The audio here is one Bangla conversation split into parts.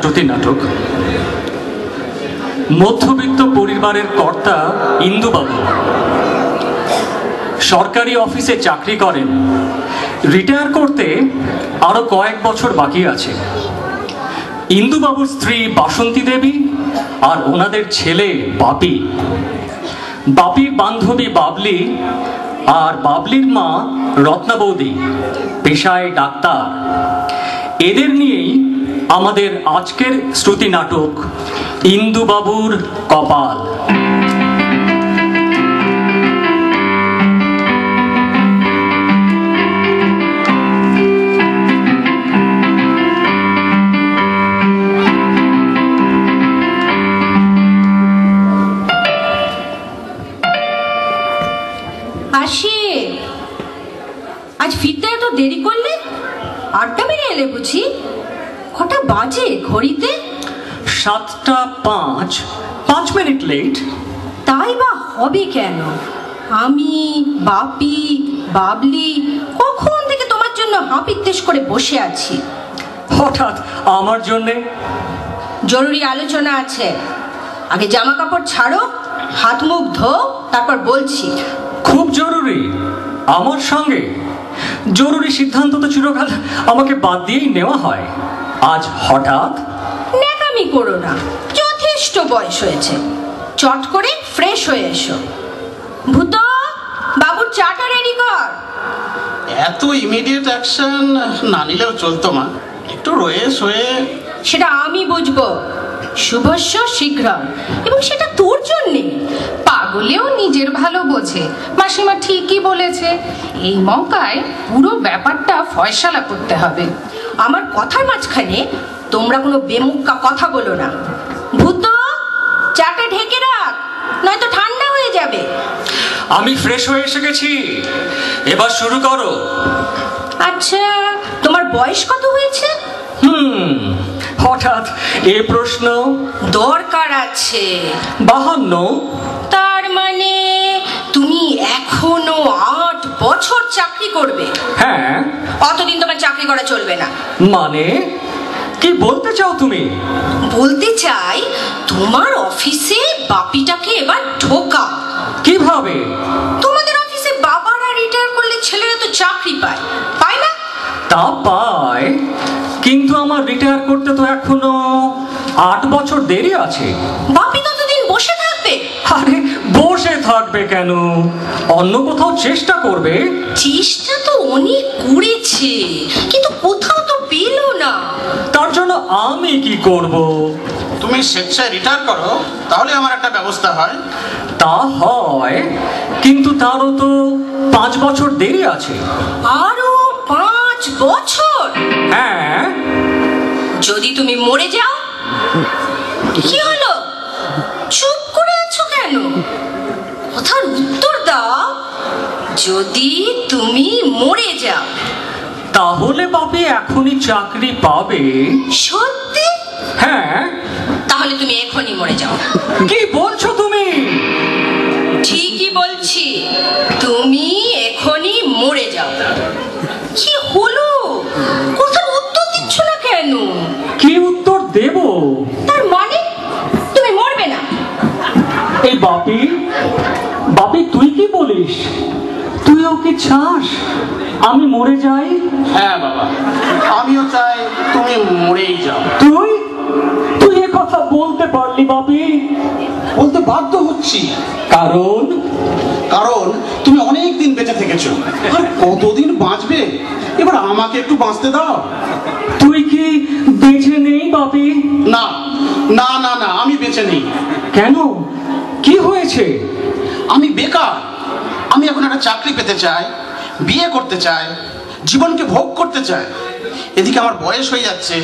শ্রুতি নাটক। মধ্যবিত্ত পরিবারের কর্তা ইন্দুবাবু সরকারি অফিসে চাকরি করেন। রিটায়ার করতে আরো কয়েক বছর বাকি আছে। ইন্দুবাবুর স্ত্রী বাসন্তী দেবী আর ওনাদের ছেলে বাপি, বাপির বান্ধবী বাবলি আর বাবলির মা রত্না বৌদি পেশায় ডাক্তার। এদের নিয়েই আমাদের আজকের শ্রুতি নাটক ইন্দুবাবুর কপাল। আজ ফিরতে এত দেরি করলে? আটটা বেরিয়ে এলে বুঝি? কটা বাজে ঘড়িতে? 7টা 5 মিনিট লেট। তাই বা হবে কেন? আমি, বাপি, বাবলি কখন থেকে তোমার জন্য হাপিত্তেশ করে বসে আছি। হঠাৎ আমার জন্যে? জরুরি আলোচনা আছে। আগে জামা কাপড় ছাড়ো, হাত মুখ ধো, তারপর বলছি। খুব জরুরি? আমার সঙ্গে? জরুরি সিদ্ধান্ত তো চিরকাল আমাকে বাদ দিয়েই নেওয়া হয়, আজ হঠাৎ? ন্যাকামি করো না, যথেষ্ট বয়স হয়েছে। চট করে ফ্রেশ হয়ে এসো। ভূত, বাবুর চাটা রেডি কর। এত ইমিডিয়েট অ্যাকশন না নিলেও চলতো মা, একটু রয়ে শোয়ে। সেটা আমি বুঝবো। শুভস্য শীঘ্র, এবং সেটা তোর জন্যে। পাগলেও নিজের ভালো বোঝে। মাসিমা ঠিকই বলেছে, এই মৌকায় পুরো ব্যাপারটা ফয়সালা করতে হবে। আমার কথার মাঝখানে তোমরা কোনো বেমুক্কা কথা বলো না। ভূত, চাটা ঢেকে রাখ, নয়তো ঠান্ডা হয়ে যাবে। আমি ফ্রেশ হয়ে এসে গেছি, এবার শুরু করো। আচ্ছা, তোমার বয়স কত হয়েছে? হঠাৎ এ প্রশ্ন? দরকার আছে। 52। তার মানে তুমি এখনো 8 বছর চাকরি করবে? হ্যাঁ। অতদিন তোমার চাকরি করা চলবে না। মানে কি বলতে চাও তুমি? বলতে চাই, তোমার অফিসে বাপিটাকে এবার ঢোকাও। কিভাবে? তোমাদের অফিসে বাবারা রিটায়ার করলে ছেলেরা তো চাকরি পায়, পায় না? তা পায়, কিন্তু আমার রিটায়ার করতে তো এখনো 8 বছর দেরি আছে। বাপি ততদিন বসে থাকবে? আরে বসে থাকবে কেন, অন্য কোথাও চেষ্টা করবে। চেষ্টা তো অনেক করেছে, কিন্তু কোথাও তো পেল না। তার জন্য আমি কি করব? তুমি স্বেচ্ছায় রিটায়ার করো, তাহলে আমার একটা ব্যবস্থা হয়। তা হয়, কিন্তু তারও তো 5 বছর দেরি আছে। আরো 5 বছর? হ্যাঁ। যদি তুমি মরে যাও? কি হলো, চুপ করে আছো কেন? কথার উত্তর দাও। যদি তুমি মরে যাও? তাহলে বাপি এখনই চাকরি পাবে। সত্যি? হ্যাঁ। তাহলে তুমি এখনই মরে যাও। কি বলছো তুমি? ঠিকই বলছি, তুমি এখনই মরে যাও। কি হলো, কথার উত্তর দিচ্ছ না কেন? কি উত্তর দেব? তার মানে তুমি মরবে না? এই বাপি, বাপি তুই কি বলিস? তুইও কি চাস আমি মরে যাই? হ্যাঁ বাবা, আমিও চাই তুমি মরেই যাও। তুই তুই এ কথা বলতে পারলি বাপি? বলতে বাধ্য হচ্ছি। কারণ? কারণ তুমি অনেক দিন বেঁচে থেকেছো, আর কতদিন বাঁচবে? এবার আমাকে একটু বাঁচতে দাও। তুই কি বেঁচে নেই বাপি? না না না না, আমি বেঁচে নেই। কেন, কি হয়েছে? আমি বেকার। আমি এখন একটা চাকরি পেতে চাই, বিয়ে করতে চাই, জীবনকে ভোগ করতে চাই। এদিকে আমার বয়স হয়ে যাচ্ছে।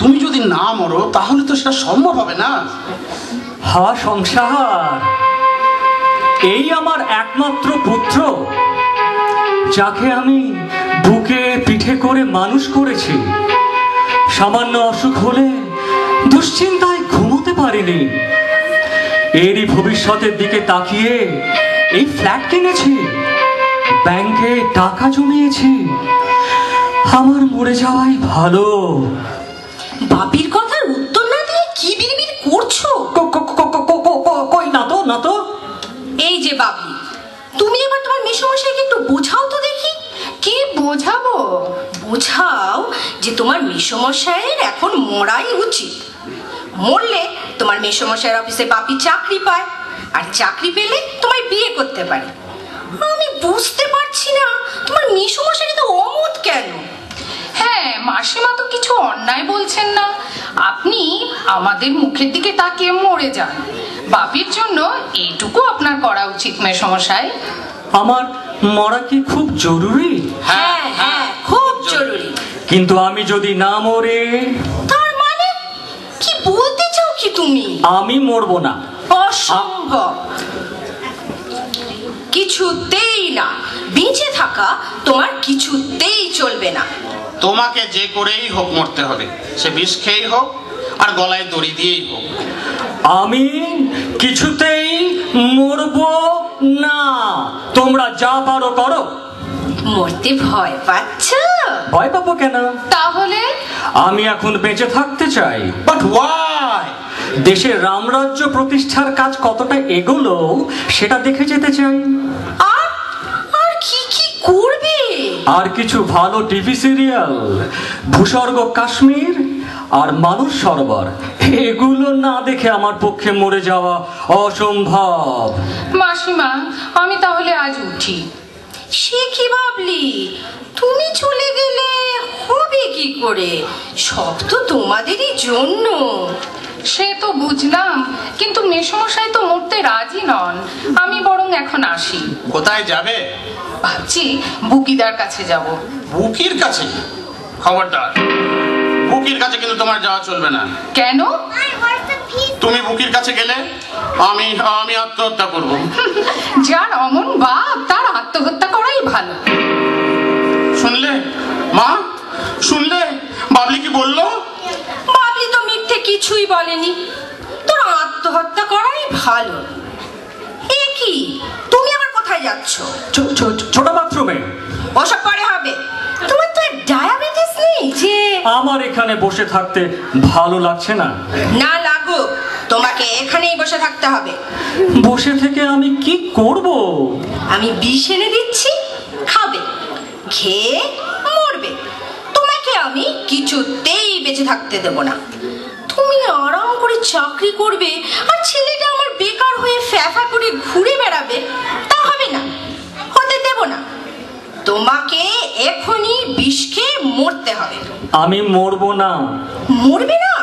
তুমি যদি না মরো তাহলে তো সেটা সম্ভব হবে না। হা সংসার, এই আমার একমাত্র পুত্র, যাকে আমি বুকে পিঠে করে মানুষ করেছি। সামান্য অসুখ হলে দুশ্চিন্তায় ঘুমোতে পারিনি। এরই ভবিষ্যতের দিকে তাকিয়ে এই ফ্ল্যাট কিনেছি, ব্যাংকে টাকা জমিয়েছি। আমার মরে যাওয়াই ভালো। বাপির কথার উত্তর যে বাবলি, তুমি এবার তোমার মেসোমশাইকে একটু বোঝাও তো দেখি। কি বোঝাবো? বোঝাও যে তোমার মেসোমশাইয়ের এখন মরাই উচিত। মরলে তোমার মেসোমশাইয়ের অফিসে বাপি চাকরি পায়, আর চাকরি পেলে তোমায় বিয়ে করতে পারে। আমি বুঝতে পারছি না তোমার মেসোমশাই তো অমত কেন। হ্যাঁ, মাসিমা তো কিছু অন্যায় বলছেন না। আপনি আমাদের মুখের দিকে তাকিয়ে মরে যান। বাপির জন্য এইটুকু আপনার করা উচিত মেসমশাই। আমার মরা কি খুব জরুরি? হ্যাঁ হ্যাঁ, খুব জরুরি। কিন্তু আমি যদি না মরে? তার মানে কি বলতে চাও কি তুমি? আমি মরবো না। অসম্ভব, কিছুতেই না। বেঁচে থাকা তোমার কিছুতেই চলবে না। তোমাকে যে করেই হোক মরতে হবে, সে বিষ খেয়েই হোক আর গলায় দড়ি দিয়েই হোক। আমি কিছুতেই মরবো না। তোমরা যা পারো করো। মরতে ভয় পাচ্ছ? ভয় পাবো কেন? তাহলে আমি এখন বেঁচে থাকতে চাই। But why? দেশের রামরাজ্য প্রতিষ্ঠার কাজ কতটা এগোলো সেটা দেখে যেতে চাই। আর আর কি কি করবে? আর কিছু ভালো টিভি সিরিয়াল, ভূস্বর্গ কাশ্মীর আর মানুষ সরোবর, এগুলো না দেখে আমার পক্ষে মরে যাওয়া অসম্ভব। মাসিমা, আমি তাহলে আজ উঠি। সে কি ভাবলি? তুমি চলে গেলে হবে কি করে? সব তো তোমাদেরই জন্য। সে তো বুঝলাম, কিন্তু মেসমশাই তো মরতে রাজি নন। আমি বরং এখন আসি। কোথায় যাবে? ভাবছি বুকিদার কাছে যাব। বুকির কাছে? খবরদার, বুকির কাছে কিন্তু তোমার যাওয়া চলবে না। কেন? তুমি বুকির কাছে গেলে আমি আমি আত্মহত্যা করব। যার অমন বাপ তার আত্মহত্যা করাই ভালো। শুনলে মা, শুনলে বাবলি কি বললো? বাবলি তো মিথ্যে কিছুই বলেনি। তোর আত্মহত্যা করাই ভালো। এ কি, তুমি আবার কোথায় যাচ্ছ? ছোট বাথরুমে। ওসব পরে হবে। তোমার তো ডায়াবেটিস নেই যে? আমার এখানে বসে থাকতে ভালো লাগছে না। না লাগুক, তোমাকে এখানেই বসে থাকতে হবে। বসে থেকে আমি কি করব? আমি বিষ এনে দিচ্ছি, খাবে, খেয়ে মরবে। তোমাকে আমি কিছুতেই বেঁচে থাকতে দেব না। তুমি আরাম করে চাকরি করবে আর ছেলেটা আমার বেকার হয়ে ফ্যাফা করে ঘুরে বেড়াবে, তা হবে না, হতে দেব না। তোমাকে এখনই বিষ খেয়ে মরতে হবে। আমি মরবো না। মরবে না?